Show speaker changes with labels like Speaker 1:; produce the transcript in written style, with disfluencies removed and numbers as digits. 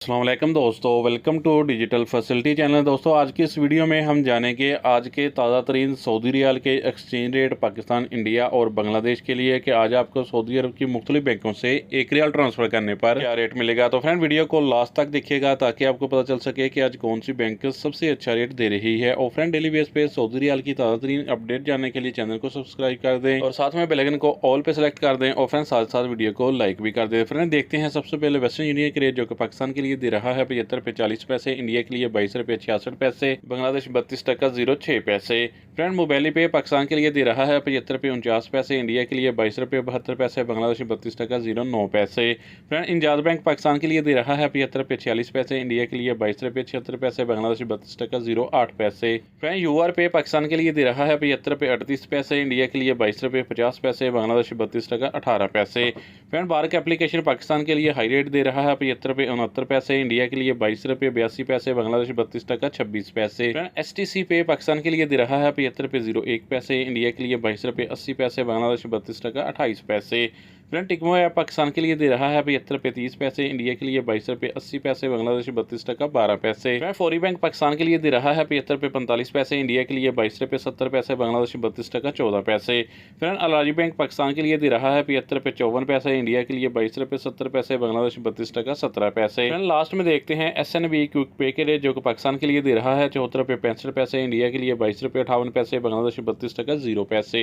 Speaker 1: अस्सलाम वालेकुम दोस्तों, welcome to digital facility channel. दोस्तों, आज की इस वीडियो में हम जानेंगे आज के ताज़ा तरीन सऊदी रियाल के एक्सचेंज रेट पाकिस्तान, इंडिया और बांग्लादेश के लिए कि आज आपको सऊदी अरब की मुख्तलिफ बैंकों से एक रियाल ट्रांसफ़र करने पर क्या रेट मिलेगा। तो फ्रेंड, वीडियो को लास्ट तक देखिएगा ताकि आपको पता चल सके कि आज कौन सी बैंक सबसे अच्छा रेट दे रही है। और फ्रेंड, डेली बेस पे सऊदी रियाल की ताज़ा तरीन अपडेट जानने के लिए चैनल को सब्सक्राइब कर दें और साथ में बेल आइकन को ऑल पे सेलेक्ट कर दें और फ्रेंड साथ साथ वीडियो को लाइक भी कर दें। फ्रेंड, देखते हैं सबसे पहले वेस्टर्न यूनियन के रेट जो कि पाकिस्तान के लिए दे रहा है 75 रुपये 40 पैसे, इंडिया के लिए 22 रुपये 66 पैसे, बांग्लादेश 32 टका 06 पैसे। फ्रेंड, मोबाइली पे पाकिस्तान के लिए दे रहा है 75 रुपये 49 पैसे, इंडिया के लिए 22 रुपये 72 पैसे, बांग्लादेश 32 टका 09 पैसे। फ्रेंड, इंजाज बैंक पाकिस्तान के लिए दे रहा है 75 रुपये 46 पैसे, इंडिया के लिए 22 रुपये 76 पैसे, बांग्लादेश 32 टका 08 पैसे। फ्रेंड, यूआर पे पाकिस्तान के लिए दे रहा है 75 रुपये 38 पैसे, इंडिया के लिए 22 रुपये 50 पैसे, बांग्लादेश 32 टका 18 पैसे। फ्रेंड, बार का एप्लीकेशन पाकिस्तान के लिए हाई रेट दे रहा है 75 रुपये 69 पैसे, इंडिया के लिए 22 रुपये 82 पैसे, बांग्लादेश 32 टका 26 पैसे। फ्रेंड, एसटीसी पे पाकिस्तान के लिए दे रहा है 75 रुपये 01 पैसे, इंडिया के लिए 22 रुपये 80 पैसे, बांग्लादेश 32 टका 28 पैसे। फ्रेंड, टिकमो ऐप पाकिस्तान के लिए दे रहा है 75 रुपये 30 पैसे, इंडिया के लिए 22 रुपये 80 पैसे, बांग्लादेश 32 टका 12 पैसे। फ्रेंड, फौरी बैंक पाकिस्तान के लिए दे रहा है 75 रुपये 45 पैसे, इंडिया के लिए 22 रुपये 70 पैसे, बांग्लादेश 32 टका 14 पैसे। फ्रेंड, अलाजी बैंक पाकिस्तान के लिए दे रहा है 75 रुपये 54 पैसे, इंडिया के लिए 22 रुपये 70 पैसे, बांग्लादेश 32 टका 17 पैसे। फ्रेंड, लास्ट में देखते हैं एसएनबी क्विक पे के रेट जो कि पाकिस्तान के लिए दे रहा है 74 रुपये 65 पैसे, इंडिया के लिए 22 रुपये 58 पैसे, बांग्लादेश 32 टका 0 पैसे।